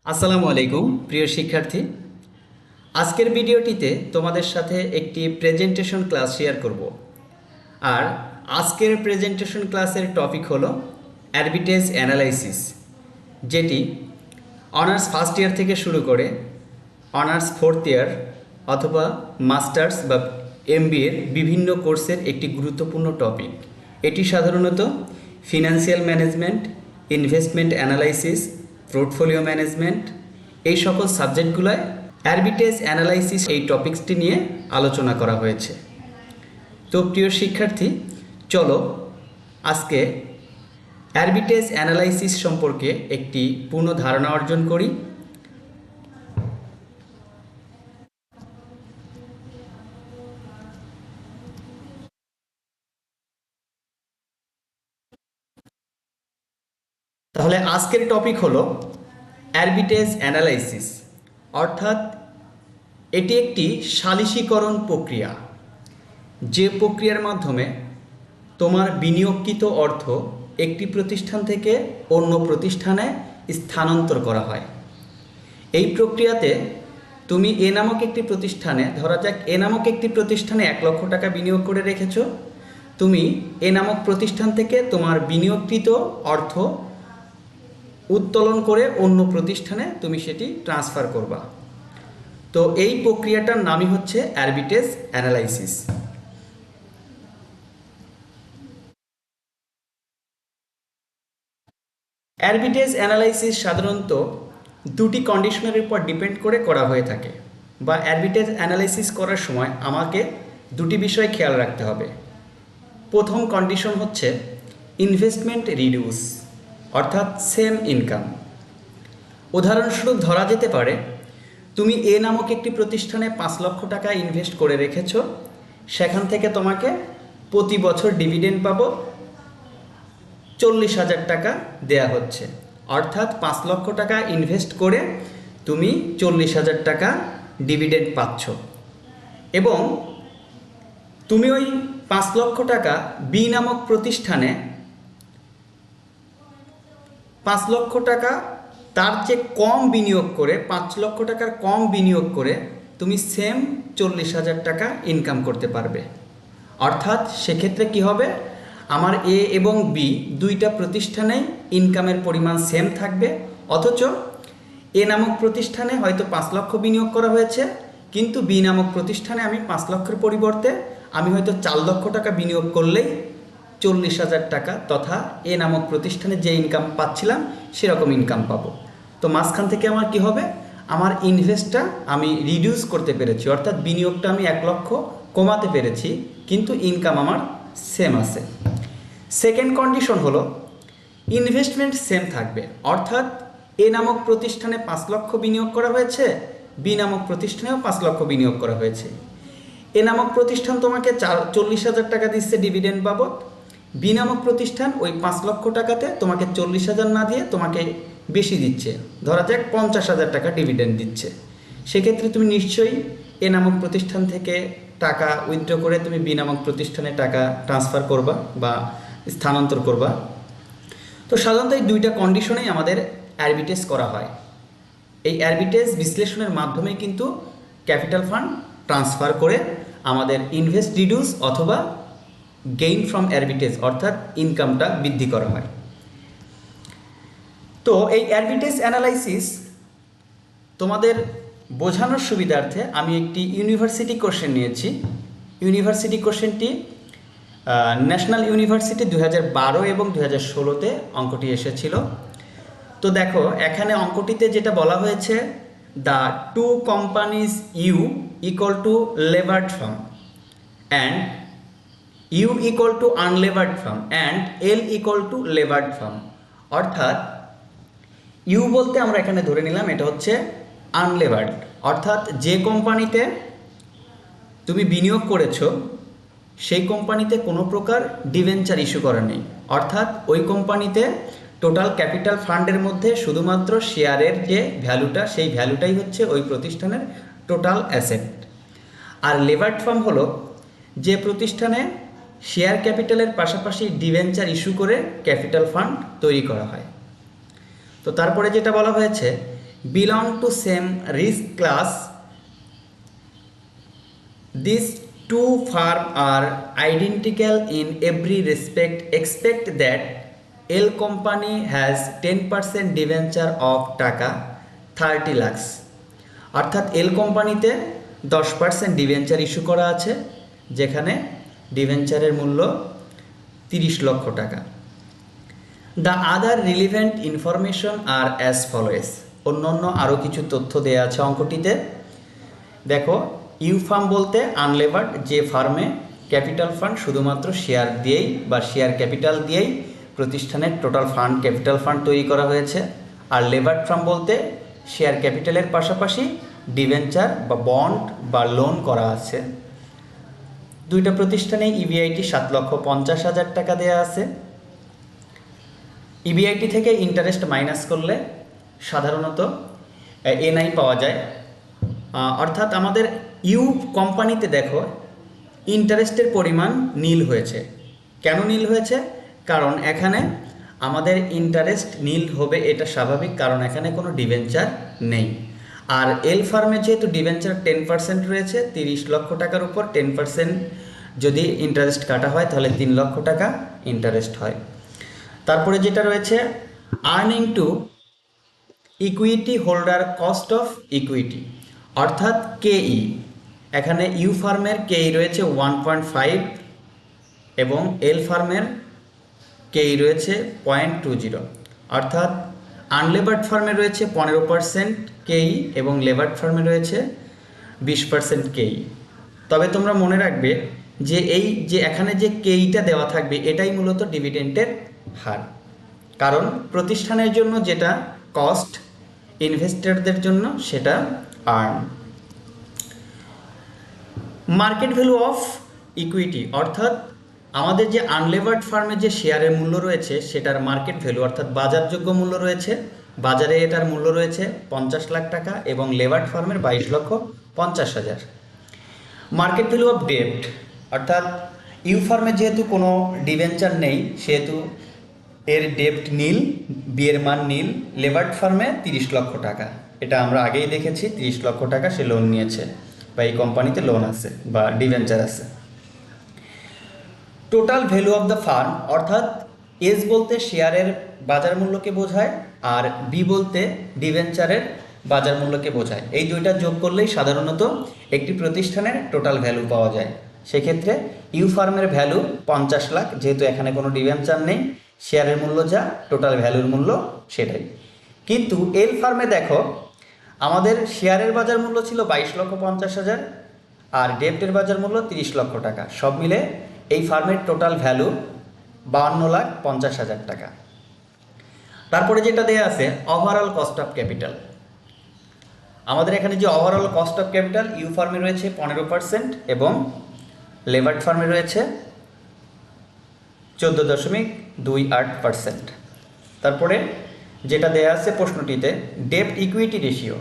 আসসালামু আলাইকুম প্রিয় শিক্ষার্থী। আজকের ভিডিওটিতে তোমাদের সাথে একটি প্রেজেন্টেশন ক্লাস শেয়ার করব। আর আজকের প্রেজেন্টেশন ক্লাসের টপিক হলো অ্যারবিটেজ অ্যানালাইসিস, যেটি অনার্স ফার্স্ট ইয়ার থেকে শুরু করে অনার্স ফোর্থ ইয়ার অথবা মাস্টার্স বা এমবিএর বিভিন্ন কোর্সের একটি গুরুত্বপূর্ণ টপিক। এটি সাধারণত financial management, investment analysis, portfolio management এই সকল সাবজেক্টগুলোয় অ্যারবিটেজ অ্যানালাইসিস এই টপিকসটি নিয়ে আলোচনা করা হয়েছে। তো প্রিয় শিক্ষার্থী, চলো আজকে অ্যারবিটেজ অ্যানালাইসিস সম্পর্কে একটি পূর্ণ ধারণা অর্জন করি। তাহলে আজকের টপিক হলো অ্যারবিটেজ অ্যানালাইসিস, অর্থাৎ এটি একটি সালিসীকরণ প্রক্রিয়া, যে প্রক্রিয়ার মাধ্যমে তোমার বিনিয়োগকৃত অর্থ একটি প্রতিষ্ঠান থেকে অন্য প্রতিষ্ঠানে স্থানান্তর করা হয়। এই প্রক্রিয়াতে তুমি এ নামক একটি প্রতিষ্ঠানে, ধরা যাক এ নামক একটি প্রতিষ্ঠানে 1 লক্ষ টাকা বিনিয়োগ করে রেখেছো, তুমি এ নামক প্রতিষ্ঠান থেকে তোমার বিনিয়োগকৃত অর্থ উত্তোলন করে অন্য প্রতিষ্ঠানে তুমি সেটি ট্রান্সফার করবা। তো এই প্রক্রিয়াটার নামই হচ্ছে অ্যারবিটেজ অ্যানালাইসিস। অ্যারবিটেজ অ্যানালাইসিস সাধারণত দুটি কন্ডিশনের উপর ডিপেন্ড করে করা হয়ে থাকে, বা অ্যারবিটেজ অ্যানালাইসিস করার সময় আমাকে দুটি বিষয় খেয়াল রাখতে হবে। প্রথম কন্ডিশন হচ্ছে ইনভেস্টমেন্ট রিডিউস, অর্থাৎ সেম ইনকাম। উদাহরণস্বরূপ ধরা যেতে পারে তুমি এ নামক একটি প্রতিষ্ঠানে 5 লক্ষ টাকা ইনভেস্ট করে রেখেছো, সেখান থেকে তোমাকে প্রতি বছর ডিভিডেন্ড পাবো 40,000 টাকা দেয়া হচ্ছে, অর্থাৎ 5 লক্ষ টাকা ইনভেস্ট করে তুমি 40,000 টাকা ডিভিডেন্ড পাচ্ছ। এবং তুমি ওই 5 লক্ষ টাকা বি নামক প্রতিষ্ঠানে 5 লক্ষ টাকা তার চেয়ে কম বিনিয়োগ করে, 5 লক্ষ টাকার কম বিনিয়োগ করে তুমি সেম 40,000 টাকা ইনকাম করতে পারবে। অর্থাৎ সেক্ষেত্রে কি হবে, আমার এ এবং বি দুইটা প্রতিষ্ঠানেই ইনকামের পরিমাণ সেম থাকবে, অথচ এ নামক প্রতিষ্ঠানে হয়তো 5 লক্ষ বিনিয়োগ করা হয়েছে, কিন্তু বি নামক প্রতিষ্ঠানে আমি 5 লক্ষের পরিবর্তে আমি হয়তো 4 লক্ষ টাকা বিনিয়োগ করলেই 40,000 টাকা তথা এ নামক প্রতিষ্ঠানে যে ইনকাম পাচ্ছিলাম সেরকম ইনকাম পাবো। তো মাঝখান থেকে আমার কি হবে, আমার ইনভেস্টটা আমি রিডিউস করতে পেরেছি, অর্থাৎ বিনিয়োগটা আমি 1 লক্ষ কমাতে পেরেছি, কিন্তু ইনকাম আমার সেম আছে। সেকেন্ড কন্ডিশন হলো ইনভেস্টমেন্ট সেম থাকবে, অর্থাৎ এ নামক প্রতিষ্ঠানে 5 লক্ষ বিনিয়োগ করা হয়েছে, বি নামক প্রতিষ্ঠানেও 5 লক্ষ বিনিয়োগ করা হয়েছে। এ নামক প্রতিষ্ঠান তোমাকে 40,000 টাকা দিচ্ছে ডিভিডেন্ড বাবদ, বি নামক প্রতিষ্ঠান ওই 5 লক্ষ টাকাতে তোমাকে 40,000 না দিয়ে তোমাকে বেশি দিচ্ছে, ধরা যাক 50,000 টাকা ডিভিডেন্ড দিচ্ছে। সেক্ষেত্রে তুমি নিশ্চয়ই এ নামক প্রতিষ্ঠান থেকে টাকা উইথড্র করে তুমি বি নামক প্রতিষ্ঠানে টাকা ট্রান্সফার করবা বা স্থানান্তর করবা। তো সাধারণত এই দুইটা কন্ডিশনেই আমাদের অ্যারবিটেজ করা হয়। এই অ্যারবিটেজ বিশ্লেষণের মাধ্যমে কিন্তু ক্যাপিটাল ফান্ড ট্রান্সফার করে আমাদের ইনভেস্ট রিডিউস অথবা গেইন ফ্রম অ্যারবিটেজ অর্থাৎ ইনকামটা বৃদ্ধি করা হয়। তো এই অ্যারবিটেজ অ্যানালাইসিস তোমাদের বোঝানোর সুবিধার্থে আমি একটি ইউনিভার্সিটি কোশ্চেন নিয়েছি। ইউনিভার্সিটি কোশ্চেনটি ন্যাশনাল ইউনিভার্সিটি 2012 এবং 2016-তে অঙ্কটি এসেছিল। তো দেখো এখানে অঙ্কটিতে যেটা বলা হয়েছে, the two companies U equal to levered firm and U equal to unlevered firm and L equal to levered firm. অর্থাৎ ইউ বলতে আমরা এখানে ধরে নিলাম এটা হচ্ছে আনলেভার্ড, অর্থাৎ যে কোম্পানিতে তুমি বিনিয়োগ করেছো সেই কোম্পানিতে কোনো প্রকার ডিবেঞ্চার ইস্যু করা নেই, অর্থাৎ ওই কোম্পানিতে টোটাল ক্যাপিটাল ফান্ডের মধ্যে শুধুমাত্র শেয়ারের যে ভ্যালুটা সেই ভ্যালুটাই হচ্ছে ওই প্রতিষ্ঠানের টোটাল অ্যাসেট। আর লেভার্ড ফার্ম হলো যে প্রতিষ্ঠানে শেয়ার ক্যাপিটালের পাশাপাশি ডিবেঞ্চার ইস্যু করে ক্যাপিটাল ফান্ড তৈরি করা হয়। তো তারপরে যেটা বলা হয়েছে, belong to same risk class. These two firms are identical in every respect except that L company has 10% debenture of টাকা 30 lakhs। অর্থাৎ এল কোম্পানিতে 10% ডিভেঞ্চার ইস্যু করা আছে, যেখানে ডিভেঞ্চারের মূল্য 30 লক্ষ টাকা। The other relevant information are as follows. অন্যান্য আরও কিছু তথ্য দেওয়া আছে অঙ্কটিতে। দেখো, ইউ ফার্ম বলতে আনলেভার্ড যে ফার্মে ক্যাপিটাল ফান্ড শুধুমাত্র শেয়ার দিয়েই বা শেয়ার ক্যাপিটাল দিয়েই প্রতিষ্ঠানের টোটাল ফান্ড ক্যাপিটাল ফান্ড তৈরি করা হয়েছে। আর লেভার্ড ফার্ম বলতে শেয়ার ক্যাপিটালের পাশাপাশি ডিভেঞ্চার বা বন্ড বা লোন করা আছে। দুইটা প্রতিষ্ঠানে ইবিআইটি 7,50,000 টাকা দেওয়া আছে। ইবিআইটি থেকে ইন্টারেস্ট মাইনাস করলে সাধারণত এনআই পাওয়া যায়। অর্থাৎ আমাদের ইউ কোম্পানিতে দেখো ইন্টারেস্টের পরিমাণ নীল হয়েছে। কেন নীল হয়েছে? কারণ এখানে আমাদের ইন্টারেস্ট নীল হবে, এটা স্বাভাবিক, কারণ এখানে কোনো ডিভেঞ্চার নেই। আর এল ফার্মে যেহেতু ডিভেঞ্চার 10% রয়েছে, 30 লক্ষ টাকার উপর 10% যদি ইন্টারেস্ট কাটা হয় তাহলে 3 লক্ষ টাকা ইন্টারেস্ট হয়। তারপরে যেটা রয়েছে earning to equity holder cost of equity, অর্থাৎ কেই। এখানে ইউ ফার্মের কেই রয়েছে 1.5 এবং এল ফার্মের কেই রয়েছে 0.20, অর্থাৎ আনলেভার্ড ফার্মে রয়েছে 15% কেই এবং লেভার্ড ফার্মে রয়েছে 20% কেই। তবে তোমরা মনে রাখবে যে এই যে এখানে যে কেইটা দেওয়া থাকবে এটাই মূলত ডিভিডেন্টের হার, কারণ প্রতিষ্ঠানের জন্য যেটা কস্ট, ইনভেস্টরদের জন্য সেটা earn. Market value of equity, অর্থাৎ আমাদের যে আনলেভার্ড ফার্মে যে শেয়ারের মূল্য রয়েছে সেটার মার্কেট ভ্যালু অর্থাৎ বাজারযোগ্য মূল্য রয়েছে, বাজারে এটার মূল্য রয়েছে 50 লাখ টাকা এবং লেভার্ড ফার্মের 22,50,000। মার্কেট ভ্যালু অফ ডেপ্ট, অর্থাৎ ইউ ফার্মে যেহেতু কোনো ডিভেঞ্চার নেই সেহেতু এর ডেপ্ট নীল, বিয়ের মান নীল। লেভার্ড ফার্মে 30 লক্ষ টাকা, এটা আমরা আগেই দেখেছি, 30 লক্ষ টাকা সে লোন নিয়েছে বা এই কোম্পানিতে লোন আছে বা ডিভেঞ্চার আছে। Total value of the farm, অর্থাৎ এস বলতে শেয়ারের বাজার মূল্যকে বোঝায় আর বি বলতে ডিভেঞ্চারের বাজার মূল্যকে বোঝায়। এই দুইটা যোগ করলেই সাধারণত একটি প্রতিষ্ঠানের টোটাল ভ্যালু পাওয়া যায়। সেক্ষেত্রে ইউ ফার্মের ভ্যালু 50 লাখ, যেহেতু এখানে কোনো ডিভেঞ্চার নেই, শেয়ারের মূল্য যা টোটাল ভ্যালুর মূল্য সেটাই। কিন্তু এল ফার্মে দেখো আমাদের শেয়ারের বাজার মূল্য ছিল 22,50,000 আর ডেপ্টের বাজার মূল্য 30 লক্ষ টাকা, সব মিলে এই ফার্মের টোটাল ভ্যালু 52,50,000 টাকা। তারপরে যেটা দেয়া আছে ওভারঅল কস্ট অফ ক্যাপিটাল। আমাদের এখানে যে overall cost of capital U ফার্মে রয়েছে 15% এবং লেভার্ড ফার্মে রয়েছে 14.28%। তারপরে যেটা দেয়া আছে প্রশ্নটিতে ডেপ্ট ইকুইটি রেশিও,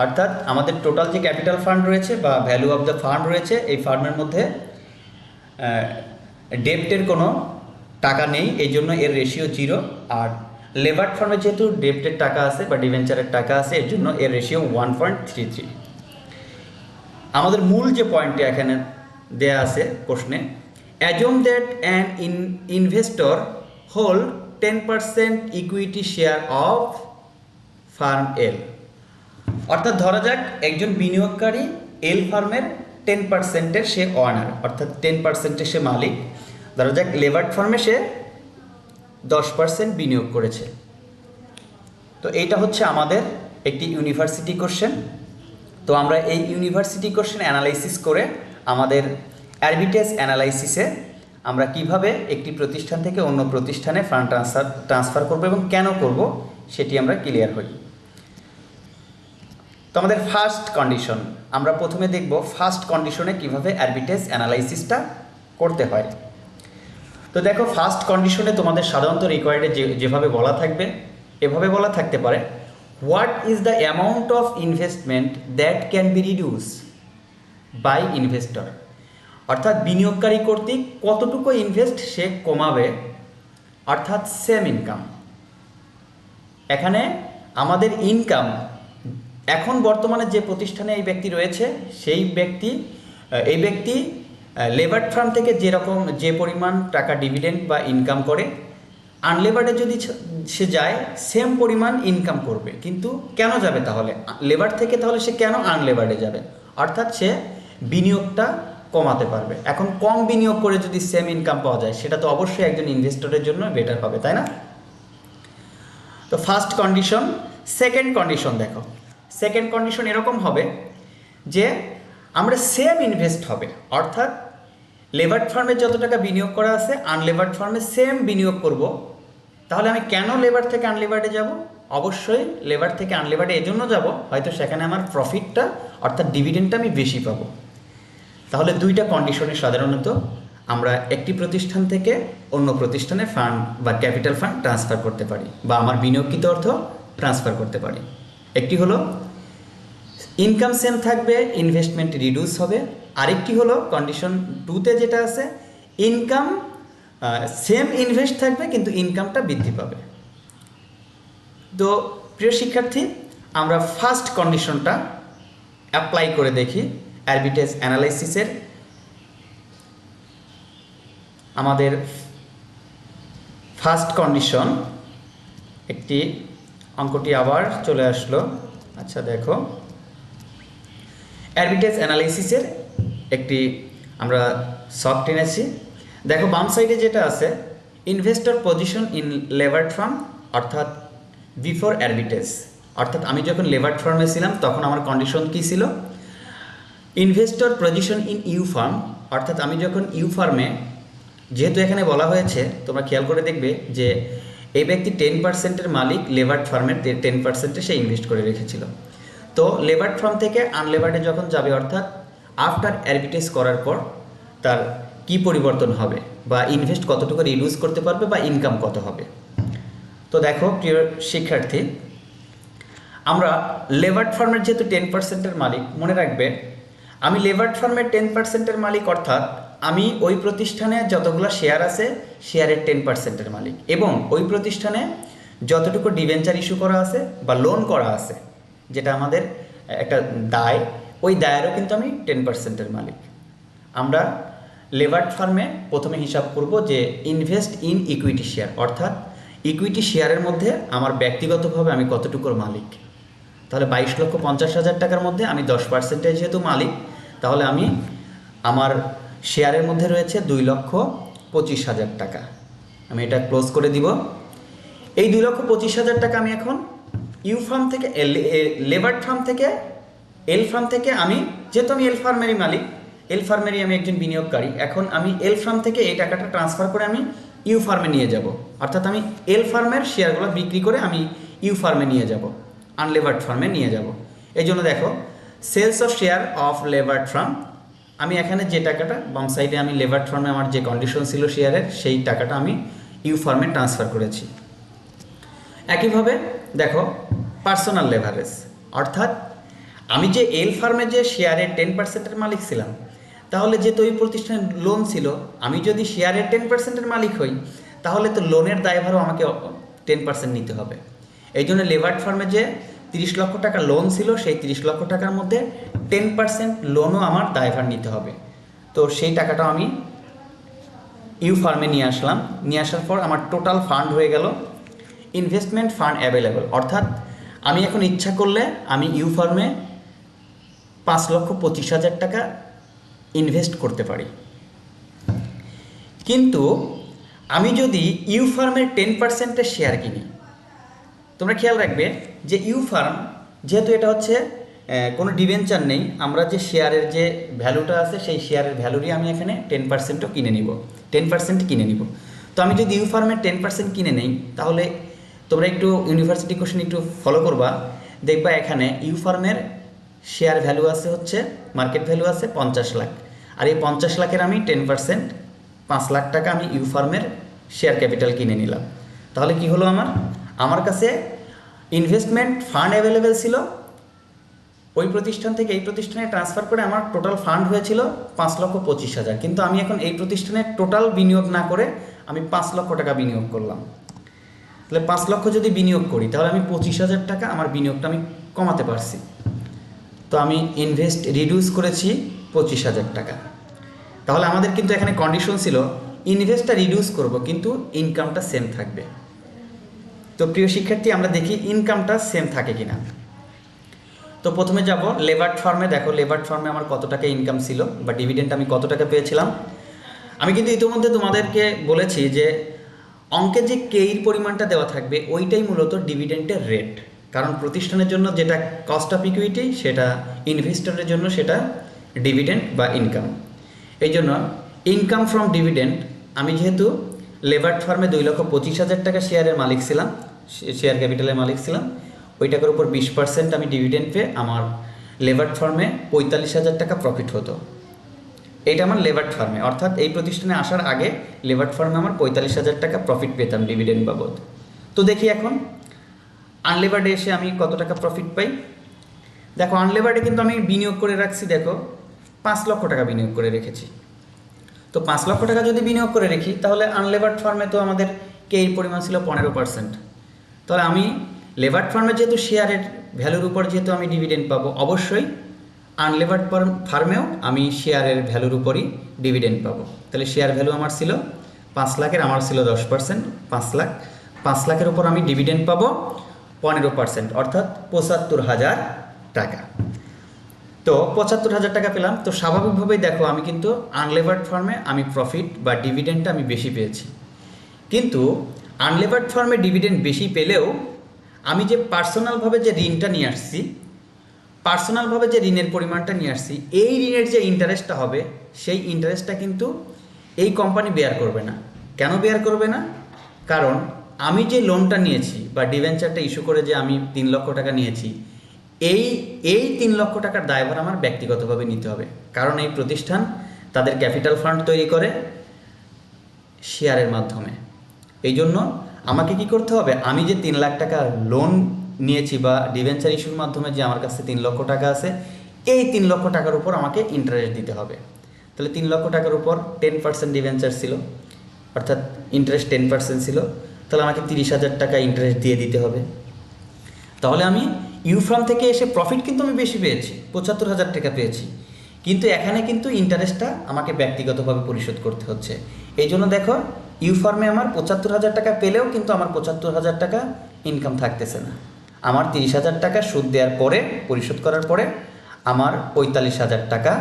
অর্থাৎ আমাদের টোটাল যে ক্যাপিটাল ফান্ড রয়েছে বা ভ্যালু অফ দ্য ফার্ম রয়েছে, এই ফার্মের মধ্যে ডেপ্টের কোনো টাকা নেই, এই জন্য এর রেশিও 0। আর লেভার্ড ফার্মে যেহেতু ডেপ্টের টাকা আছে বা ডিভেঞ্চারের টাকা আছে, এর জন্য এর রেশিও 1.33। আমাদের মূল যে পয়েন্টটা এখানে দেয়া আছে প্রশ্নে, assume that an investor hold 10% equity share of firm L, অর্থাৎ ধরা যাক একজন বিনিয়োগকারী এল ফার্মের 10%-এর সে অনার, অর্থাৎ 10%-এর সে মালিক। ধরা যাক লেভার্ড ফার্মে সে 10% বিনিয়োগ করেছে। তো এইটা হচ্ছে আমাদের একটি ইউনিভার্সিটি কোশ্চেন। তো আমরা এই ইউনিভার্সিটি কোশ্চেন অ্যানালাইসিস করে আমাদের আরবিটেজ অ্যানালাইসিসে আমরা কিভাবে একটি প্রতিষ্ঠান থেকে অন্য প্রতিষ্ঠানে ফান্ড ট্রান্সফার করব এবং কেন করব সেটি আমরা ক্লিয়ার হই। তো আমাদের ফার্স্ট কন্ডিশন, আমরা প্রথমে দেখব ফার্স্ট কন্ডিশনে কিভাবে আরবিটেজ অ্যানালাইসিসটা করতে হয়। তো দেখো, ফার্স্ট কন্ডিশনে তোমাদের সাধারণত রিকোয়ার্ডে যেভাবে বলা থাকবে এভাবে বলা থাকতে পারে, what is the amount of investment that can be reduce by investor, অর্থাৎ বিনিয়োগকারী কর্তৃক কতটুকু ইনভেস্ট সে কমাবে, অর্থাৎ সেম ইনকাম। এখানে আমাদের ইনকাম এখন বর্তমানে যে প্রতিষ্ঠানে এই ব্যক্তি রয়েছে সেই ব্যক্তি এই ব্যক্তি লেবার ফার্ম থেকে যেরকম যে পরিমাণ টাকা ডিভিডেন্ড বা ইনকাম করে, আনলেবার্ডে যদি সে যায় সেম পরিমাণ ইনকাম করবে। কিন্তু কেন যাবে তাহলে লেবার থেকে, তাহলে সে কেন আনলেবার্ডে যাবে? অর্থাৎ সে বিনিয়োগটা কমাতে পারবে। এখন কম বিনিয়োগ করে যদি সেম ইনকাম পাওয়া যায় সেটা তো অবশ্যই একজন ইনভেস্টরের জন্য বেটার হবে, তাই না? তো ফার্স্ট কন্ডিশন। সেকেন্ড কন্ডিশন দেখো, সেকেন্ড কন্ডিশন এরকম হবে যে আমরা সেম ইনভেস্ট হবে, অর্থাৎ লেবার্ড ফার্মে যত টাকা বিনিয়োগ করা আছে আনলেবার্ড ফার্মে সেম বিনিয়োগ করব। তাহলে আমি কেন লেবার থেকে আনলেবার্ডে যাব? অবশ্যই লেবার থেকে আনলেবার্ডে এজন্য যাব, হয়তো সেখানে আমার প্রফিটটা অর্থাৎ ডিভিডেন্ডটা আমি বেশি পাবো। তাহলে দুইটা কন্ডিশনে সাধারণত আমরা একটি প্রতিষ্ঠান থেকে অন্য প্রতিষ্ঠানে ফান্ড বা ক্যাপিটাল ফান্ড ট্রান্সফার করতে পারি বা আমার বিনিয়োগকৃত অর্থ ট্রান্সফার করতে পারি। একটি হলো ইনকাম সেম থাকবে, ইনভেস্টমেন্ট রিডিউস হবে। আরেকটি হলো কন্ডিশন টুতে যেটা আছে, ইনকাম সেম ইনভেস্ট থাকবে কিন্তু ইনকামটা বৃদ্ধি পাবে। তো প্রিয় শিক্ষার্থী, আমরা ফার্স্ট কন্ডিশনটা অ্যাপ্লাই করে দেখি আরবিট্রেজ অ্যানালাইসিসের। আমাদের ফার্স্ট কন্ডিশন, একটি অঙ্কটি আবার চলে আসলো। আচ্ছা দেখো, আরবিট্রেজ অ্যানালাইসিসের একটি আমরা শর্ট টেনেছি। দেখো বাম সাইডে যেটা আছে, ইনভেস্টর পজিশন ইন লেবার্ড ফার্ম, অর্থাৎ বিফোর আরবিট্রেজ, অর্থাৎ আমি যখন লেবার্ড ফার্মে ছিলাম তখন আমার কন্ডিশন কী ছিল? Investor position in U firm, অর্থাৎ আমি যখন ইউ ফার্মে, যেহেতু এখানে বলা হয়েছে তোমরা খেয়াল করে দেখবে যে এই ব্যক্তি 10%-এর মালিক, লেবার্ড ফার্মের 10%-এ সে ইনভেস্ট করে রেখেছিল। তো লেবার্ড ফার্ম থেকে আনলেবার্ডে যখন যাবে, অর্থাৎ আফটার আরবিট্রেজ করার পর তার কি পরিবর্তন হবে বা ইনভেস্ট কতটুকু রিডিউস করতে পারবে বা ইনকাম কত হবে। তো দেখো প্রিয় শিক্ষার্থী, আমরা লেবার্ড ফার্মের যেহেতু 10%-এর মালিক, মনে রাখবে আমি লেবার্ড ফার্মের 10%-এর মালিক, অর্থাৎ আমি ওই প্রতিষ্ঠানে যতগুলো শেয়ার আছে শেয়ারের 10%-এর মালিক, এবং ওই প্রতিষ্ঠানে যতটুকু ডিবেঞ্চার ইস্যু করা আছে বা লোন করা আছে, যেটা আমাদের একটা দায়, ওই দায়েরও কিন্তু আমি 10%-এর মালিক। আমরা লেবার্ড ফার্মে প্রথমে হিসাব করব যে ইনভেস্ট ইন ইকুইটি শেয়ার, অর্থাৎ ইকুইটি শেয়ারের মধ্যে আমার ব্যক্তিগতভাবে আমি কতটুকুর মালিক। তাহলে 22,50,000 টাকার মধ্যে আমি 10% যেহেতু মালিক, তাহলে আমি আমার শেয়ারের মধ্যে রয়েছে 2,25,000 টাকা। আমি এটা ক্লোজ করে দিব। এই 2,25,000 টাকা আমি এখন ইউ ফার্ম থেকে, লেবার্ড ফার্ম থেকে, এল ফার্ম থেকে, আমি যেহেতু আমি এল ফার্মেরই মালিক, এল ফার্মেরই আমি একজন বিনিয়োগকারী, এখন আমি এল ফার্ম থেকে এই টাকাটা ট্রান্সফার করে আমি ইউ ফার্মে নিয়ে যাব, অর্থাৎ আমি এল ফার্মের শেয়ারগুলো বিক্রি করে আমি ইউ ফার্মে নিয়ে যাব, আনলেবার্ড ফার্মে নিয়ে যাব। এই জন্য দেখো sales of share of levered firm, আমি এখানে যে টাকাটা বাম সাইডে আমি লেবার্ড ফার্মে আমার যে কন্ডিশন ছিল শেয়ারের, সেই টাকাটা আমি ইউ ফার্মে ট্রান্সফার করেছি। একইভাবে দেখো পার্সোনাল লেভারেজ, অর্থাৎ আমি যে এল ফার্মে যে শেয়ারের 10%-এর মালিক ছিলাম, তাহলে যেহেতু ওই প্রতিষ্ঠানের লোন ছিল, আমি যদি শেয়ারের 10%-এর মালিক হই তাহলে তো লোনের দায়ভারও আমাকে 10% নিতে হবে। এই জন্য লেবার্ড ফার্মে যে 30 লক্ষ টাকা লোন ছিল, সেই 30 লক্ষ টাকার মধ্যে 10% লোনও আমার দায়ভার নিতে হবে। তো সেই টাকাটা আমি ইউ ফার্মে নিয়ে আসলাম। নিয়ে আসার পর আমার টোটাল ফান্ড হয়ে গেল ইনভেস্টমেন্ট ফান্ড অ্যাভেলেবল, অর্থাৎ আমি এখন ইচ্ছা করলে আমি ইউ ফার্মে 5,25,000 টাকা ইনভেস্ট করতে পারি। কিন্তু আমি যদি ইউ ফার্মের 10%-এর শেয়ার কিনি, তোমরা খেয়াল রাখবে যে ইউ ফার্ম যেহেতু এটা হচ্ছে কোনো ডিবেঞ্চার নেই, আমরা যে শেয়ারের যে ভ্যালুটা আছে সেই শেয়ারের ভ্যালুরই আমি এখানে 10%ও কিনে নিব, 10% কিনে নিব। তো আমি যদি ইউ ফার্মের 10% কিনে নেই, তাহলে তোমরা একটু ইউনিভার্সিটি কোশ্চেন একটু ফলো করবা, দেখবা এখানে ইউ ফার্মের শেয়ার ভ্যালু আছে হচ্ছে, মার্কেট ভ্যালু আছে 50 লাখ, আর এই 50 লাখের আমি 10% 5 লাখ টাকা আমি ইউ ফার্মের শেয়ার ক্যাপিটাল কিনে নিলাম। তাহলে কি হলো, আমার কাছে ইনভেস্টমেন্ট ফান্ড অ্যাভেলেবেল ছিল, ওই প্রতিষ্ঠান থেকে এই প্রতিষ্ঠানে ট্রান্সফার করে আমার টোটাল ফান্ড হয়েছিল 5,25,000, কিন্তু আমি এখন এই প্রতিষ্ঠানে টোটাল বিনিয়োগ না করে আমি 5 লক্ষ টাকা বিনিয়োগ করলাম। তাহলে 5 লক্ষ যদি বিনিয়োগ করি তাহলে আমি 25,000 টাকা আমার বিনিয়োগটা আমি কমাতে পারছি। তো আমি ইনভেস্ট রিডিউস করেছি 25,000 টাকা। তাহলে আমাদের কিন্তু এখানে কন্ডিশন ছিল ইনভেস্টটা রিডিউস করব কিন্তু ইনকামটা সেম থাকবে। তো প্রিয় শিক্ষার্থী, আমরা দেখি ইনকামটা সেম থাকে কিনা। তো প্রথমে যাব লেভার্ড ফার্মে। দেখো লেভার্ড ফার্মে আমার কত টাকা ইনকাম ছিল বা ডিভিডেন্ড আমি কত টাকা পেয়েছিলাম। আমি কিন্তু ইতিমধ্যে তোমাদেরকে বলেছি যে অঙ্কে যে কেইর পরিমাণটা দেওয়া থাকবে ওইটাই মূলত ডিভিডেন্টের রেট, কারণ প্রতিষ্ঠানের জন্য যেটা কস্ট অফ ইকুইটি সেটা ইনভেস্টরের জন্য সেটা ডিভিডেন্ড বা ইনকাম। এই জন্য ইনকাম ফ্রম ডিভিডেন্ড আমি যেহেতু লেভার্ড ফার্মে 2,25,000 টাকা শেয়ারের মালিক ছিলাম, শেয়ার ক্যাপিটালের মালিক ছিলাম, ওই টাকার উপর 20% আমি ডিভিডেন্ড পেয়ে আমার লেভার্ড ফার্মে 45,000 টাকা প্রফিট হতো। এইটা আমার লেভার্ড ফার্মে, অর্থাৎ এই প্রতিষ্ঠানে আসার আগে লেভার্ড ফার্মে আমার 45,000 টাকা প্রফিট পেতাম ডিভিডেন্ড বাবদ। তো দেখি এখন আনলেভার্ডে এসে আমি কত টাকা প্রফিট পাই। দেখো আনলেভার্ডে কিন্তু আমি বিনিয়োগ করে রাখছি, দেখো 5 লক্ষ টাকা বিনিয়োগ করে রেখেছি। তো 5 লক্ষ টাকা যদি বিনিয়োগ করে রেখি তাহলে আনলেভার্ড ফার্মে তো আমাদের কেইর পরিমাণ ছিল 15%। তাহলে আমি লেভার্ড ফার্মে যেহেতু শেয়ারের ভ্যালুর উপর যেহেতু আমি ডিভিডেন্ড পাবো, অবশ্যই আনলেভার্ড ফার্মেও আমি শেয়ারের ভ্যালুর উপরই ডিভিডেন্ড পাবো। তাহলে শেয়ার ভ্যালু আমার ছিল 5 লাখের, আমার ছিল 10%, 5 লাখের উপর আমি ডিভিডেন্ড পাবো 15%, অর্থাৎ 75,000 টাকা। তো 75,000 টাকা পেলাম। তো স্বাভাবিকভাবেই দেখো আমি কিন্তু আনলেভার্ড ফার্মে আমি প্রফিট বা ডিভিডেন্ডটা আমি বেশি পেয়েছি। কিন্তু আনলেভার্ড ফার্মে ডিভিডেন্ড বেশি পেলেও আমি যে পার্সোনালভাবে যে ঋণটা নিয়ে আসছি, পার্সোনালভাবে যে ঋণের পরিমাণটা নিয়ে আসছি, এই ঋণের যে ইন্টারেস্টটা হবে সেই ইন্টারেস্টটা কিন্তু এই কোম্পানি বেয়ার করবে না। কেন বেয়ার করবে না? কারণ আমি যে লোনটা নিয়েছি বা ডিভেঞ্চারটা ইস্যু করে যে আমি 3 লক্ষ টাকা নিয়েছি, এই 3 লক্ষ টাকার দায়ভার আমার ব্যক্তিগতভাবে নিতে হবে। কারণ এই প্রতিষ্ঠান তাদের ক্যাপিটাল ফান্ড তৈরি করে শেয়ারের মাধ্যমে। এই জন্য আমাকে কি করতে হবে, আমি যে 3 লাখ টাকা লোন নিয়েছি বা ডিভেঞ্চার ইস্যুর মাধ্যমে যে আমার কাছে 3 লক্ষ টাকা আছে, এই 3 লক্ষ টাকার উপর আমাকে ইন্টারেস্ট দিতে হবে। তাহলে 3 লক্ষ টাকার উপর 10% ডিভেঞ্চার ছিল, অর্থাৎ ইন্টারেস্ট 10% ছিল, তাহলে আমাকে 30,000 টাকা ইন্টারেস্ট দিয়ে দিতে হবে। তাহলে আমি ইউফার্ম থেকে এসে প্রফিট কিন্তু আমি বেশি পেয়েছি, 75,000 টাকা পেয়েছি, কিন্তু এখানে কিন্তু ইন্টারেস্টটা আমাকে ব্যক্তিগতভাবে পরিশোধ করতে হচ্ছে। এই জন্য দেখো ইউফার্মে আমার 75,000 টাকা পেলেও কিন্তু আমার 75,000 টাকা ইনকাম থাকতেছে না। আমার 30,000 টাকা সুদ দেওয়ার পরে, পরিশোধ করার পরে আমার 45,000 টাকা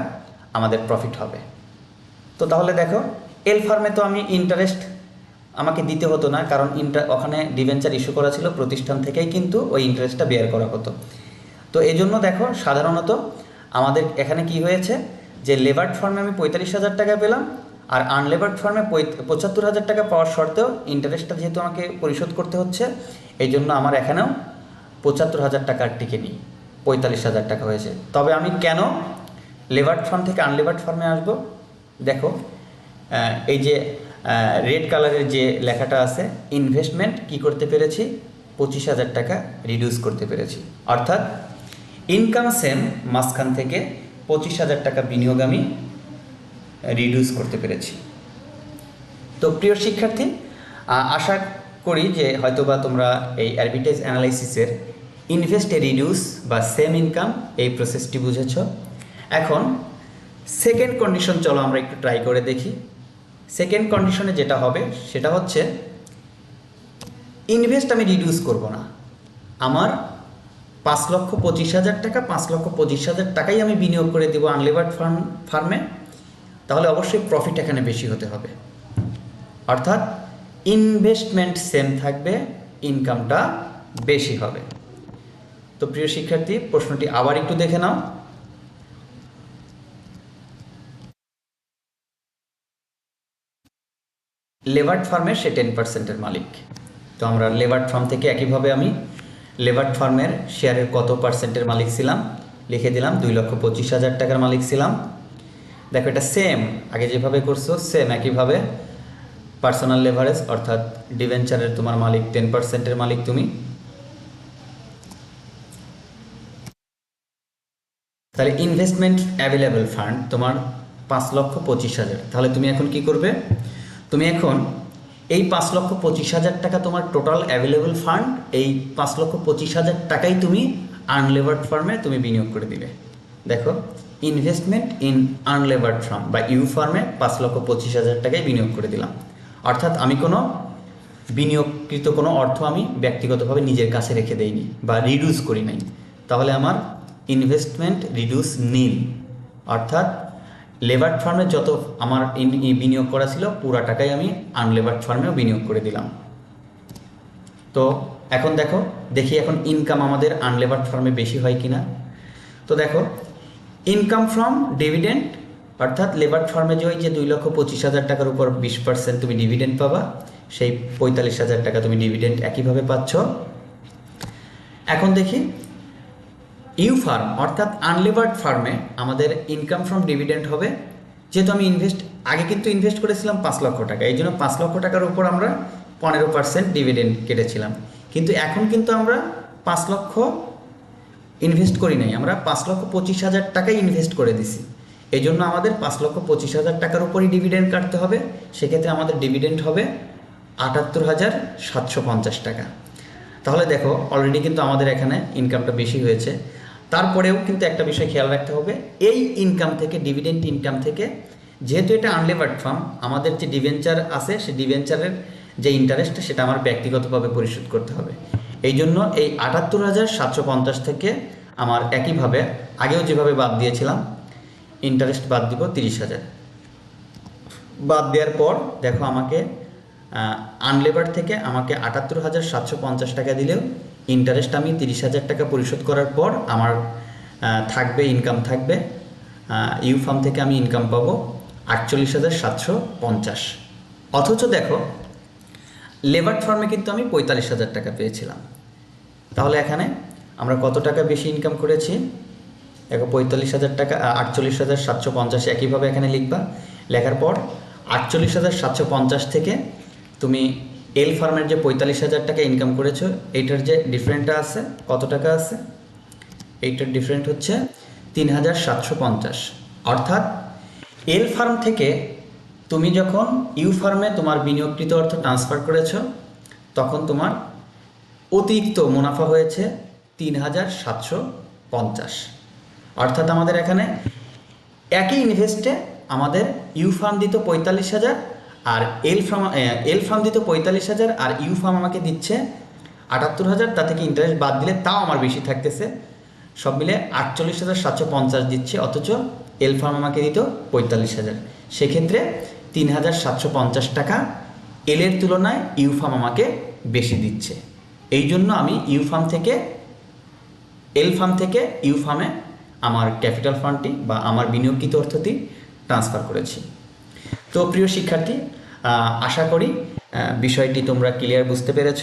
আমাদের প্রফিট হবে। তো তাহলে দেখো এল ফার্মে তো আমি ইন্টারেস্ট আমাকে দিতে হতো না, কারণ ওখানে ডিভেঞ্চার ইস্যু করা ছিল প্রতিষ্ঠান থেকেই কিন্তু ওই ইন্টারেস্টটা বেয়ার করা হতো। তো এই জন্য দেখো সাধারণত আমাদের এখানে কি হয়েছে যে লেভার্ড ফার্মে আমি 45,000 টাকা পেলাম, আর আনলেভার্ড ফার্মে 75,000 টাকা পাওয়ার শর্তেও ইন্টারেস্টটা যেহেতু আমাকে পরিশোধ করতে হচ্ছে, এই জন্য আমার এখানেও 75,000 টাকার টিকে নিই, 45,000 টাকা হয়েছে। তবে আমি কেন লেভার্ড ফার্ম থেকে আনলেভার্ড ফার্মে আসব? দেখো এই যে রেড কালারের যে লেখাটা আছে, ইনভেস্টমেন্ট কি করতে পেরেছি, 25,000 টাকা রিডিউস করতে পেরেছি। অর্থাৎ ইনকাম সেম, মাঝখান থেকে 25,000 টাকা বিনিয়োগ আমি রিডিউস করতে পেরেছি। তো প্রিয় শিক্ষার্থী, আশা করি যে হয়তোবা তোমরা এই আরবিটাইজ অ্যানালাইসিসের ইনভেস্ট রিডিউস বা সেম ইনকাম এই প্রসেসটি বুঝেছ। এখন সেকেন্ড কন্ডিশন চলো আমরা একটু ট্রাই করে দেখি। সেকেন্ড কন্ডিশনে যেটা হবে সেটা হচ্ছে ইনভেস্ট আমি রিডিউস করব না, আমার 5,25,000 টাকা, 5,25,000 টাকাই আমি বিনিয়োগ করে দেবো আনলেভার্ড ফার্মে। তাহলে অবশ্যই প্রফিট এখানে বেশি হতে হবে, অর্থাৎ ইনভেস্টমেন্ট সেম থাকবে, ইনকামটা বেশি হবে। তো প্রিয় শিক্ষার্থী, প্রশ্নটি আবার একটু দেখে নাও। লেভার্ড ফার্মের সে 10%-এর মালিক। তো আমরা লেভার্ড ফার্ম থেকে একইভাবে আমি লেভার্ড ফার্মের শেয়ারের কত পার্সেন্টের মালিক ছিলাম লিখে দিলাম, 2,25,000 টাকার মালিক ছিলাম। দেখো এটা সেম, আগে যেভাবে করছো সেম একইভাবে পার্সোনাল লেভারেজ, অর্থাৎ ডিভেঞ্চারের তোমার মালিক 10%-এর মালিক তুমি। তাহলে ইনভেস্টমেন্ট অ্যাভেলেবল ফান্ড তোমার 5,25,000। তাহলে তুমি এখন কি করবে, তুমি এখন এই 5,25,000 টাকা তোমার টোটাল অ্যাভেলেবল ফান্ড, এই 5,25,000 টাকাই তুমি আনলেভার্ড ফার্মে তুমি বিনিয়োগ করে দিবে। দেখো ইনভেস্টমেন্ট ইন আনলেভার্ড ফার্ম বা ইউ ফার্মে 5,25,000 টাকায় বিনিয়োগ করে দিলাম। অর্থাৎ আমি কোনো বিনিয়োগকৃত কোনো অর্থ আমি ব্যক্তিগতভাবে নিজের কাছে রেখে দেইনি বা রিডিউস করি নাই। তাহলে আমার ইনভেস্টমেন্ট রিডিউস নীল, অর্থাৎ লেভার্ড ফার্মে যত আমার বিনিয়োগ করা ছিল পুরো টাকাই আমি আনলেভার্ড ফার্মেও বিনিয়োগ করে দিলাম। তো এখন দেখি এখন ইনকাম আমাদের আনলেভার্ড ফার্মে বেশি হয় কিনা। তো দেখো ইনকাম ফ্রম ডিভিডেন্ড, অর্থাৎ লেভার্ড ফার্মে যে ওই যে 2,25,000 টাকার উপর 20% তুমি ডিভিডেন্ড পাবা, সেই 45,000 টাকা তুমি ডিভিডেন্ড একইভাবে পাচ্ছ। এখন দেখি ইউ ফার্ম অর্থাৎ আনলেভার্ড ফার্মে আমাদের ইনকাম ফ্রম ডিভিডেন্ড হবে, যেহেতু আমি আগে কিন্তু ইনভেস্ট করেছিলাম 5 লক্ষ টাকা, এই জন্য 5 লক্ষ টাকার উপর আমরা 15% ডিভিডেন্ড কেটেছিলাম। কিন্তু এখন কিন্তু আমরা 5 লক্ষ ইনভেস্ট করি নাই, আমরা 5,25,000 টাকাই ইনভেস্ট করে দিছি। এই জন্য আমাদের 5,25,000 টাকার উপরই ডিভিডেন্ড কাটতে হবে। সেক্ষেত্রে আমাদের ডিভিডেন্ড হবে 78,750 টাকা। তাহলে দেখো অলরেডি কিন্তু আমাদের এখানে ইনকামটা বেশি হয়েছে। তারপরেও কিন্তু একটা বিষয় খেয়াল রাখতে হবে, এই ইনকাম থেকে ডিভিডেন্ড ইনকাম থেকে, যেহেতু এটা আনলেভার্ড ফার্ম, আমাদের যে ডিভেঞ্চার আছে সেই ডিভেঞ্চারের যে ইন্টারেস্ট সেটা আমার ব্যক্তিগতভাবে পরিশোধ করতে হবে। এই জন্য এই 78,750 থেকে আমার একইভাবে আগেও যেভাবে বাদ দিয়েছিলাম ইন্টারেস্ট বাদ দিব 30,000। বাদ দেওয়ার পর দেখো আমাকে আনলেভার থেকে আমাকে 78,750 টাকা দিলেও ইন্টারেস্ট আমি 30,000 টাকা পরিশোধ করার পর আমার থাকবে ইনকাম থাকবে ইউ ফার্ম থেকে আমি ইনকাম পাবো 48,750। অথচ দেখো লেভার্ড ফার্মে কিন্তু আমি 45,000 টাকা পেয়েছিলাম। তাহলে এখানে আমরা কত টাকা বেশি ইনকাম করেছি? দেখো 45,000 টাকা 48,750 একইভাবে এখানে লিখবা। লেখার পর 48,750 থেকে তুমি এল ফার্মের যে 45,000 টাকা ইনকাম করেছো এইটার যে ডিফারেন্টটা আছে, কত টাকা আছে? এইটার ডিফারেন্ট হচ্ছে 3,750। অর্থাৎ এল ফার্ম থেকে তুমি যখন ইউ ফার্মে তোমার বিনিয়োগকৃত অর্থ ট্রান্সফার করেছো তখন তোমার অতিরিক্ত মুনাফা হয়েছে 3,750। অর্থাৎ আমাদের এখানে একই ইনভেস্টে আমাদের ইউ ফার্ম দিত 45,000 আর এল ফার্ম দিত 45,000 আর ইউ ফার্ম আমাকে দিচ্ছে 78,000। তা থেকে ইন্টারেস্ট বাদ দিলে তাও আমার বেশি থাকতেছে, সব মিলে 48,750 দিচ্ছে, অথচ এল ফার্ম আমাকে দিত 45,000। সেক্ষেত্রে 3,750 টাকা এলের তুলনায় ইউ ফার্ম আমাকে বেশি দিচ্ছে। এই জন্য আমি ইউ ফার্ম থেকে এল ফার্ম থেকে ইউ ফার্মে আমার ক্যাপিটাল ফান্ডটি বা আমার বিনিয়োগকৃত অর্থটি ট্রান্সফার করেছি। তো প্রিয় শিক্ষার্থী, আশা করি বিষয়টি তোমরা ক্লিয়ার বুঝতে পেরেছ।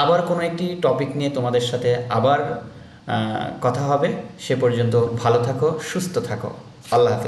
আবার কোনো একটি টপিক নিয়ে তোমাদের সাথে আবার কথা হবে। সে পর্যন্ত ভালো থাকো, সুস্থ থাকো। আল্লাহ হাফেজ।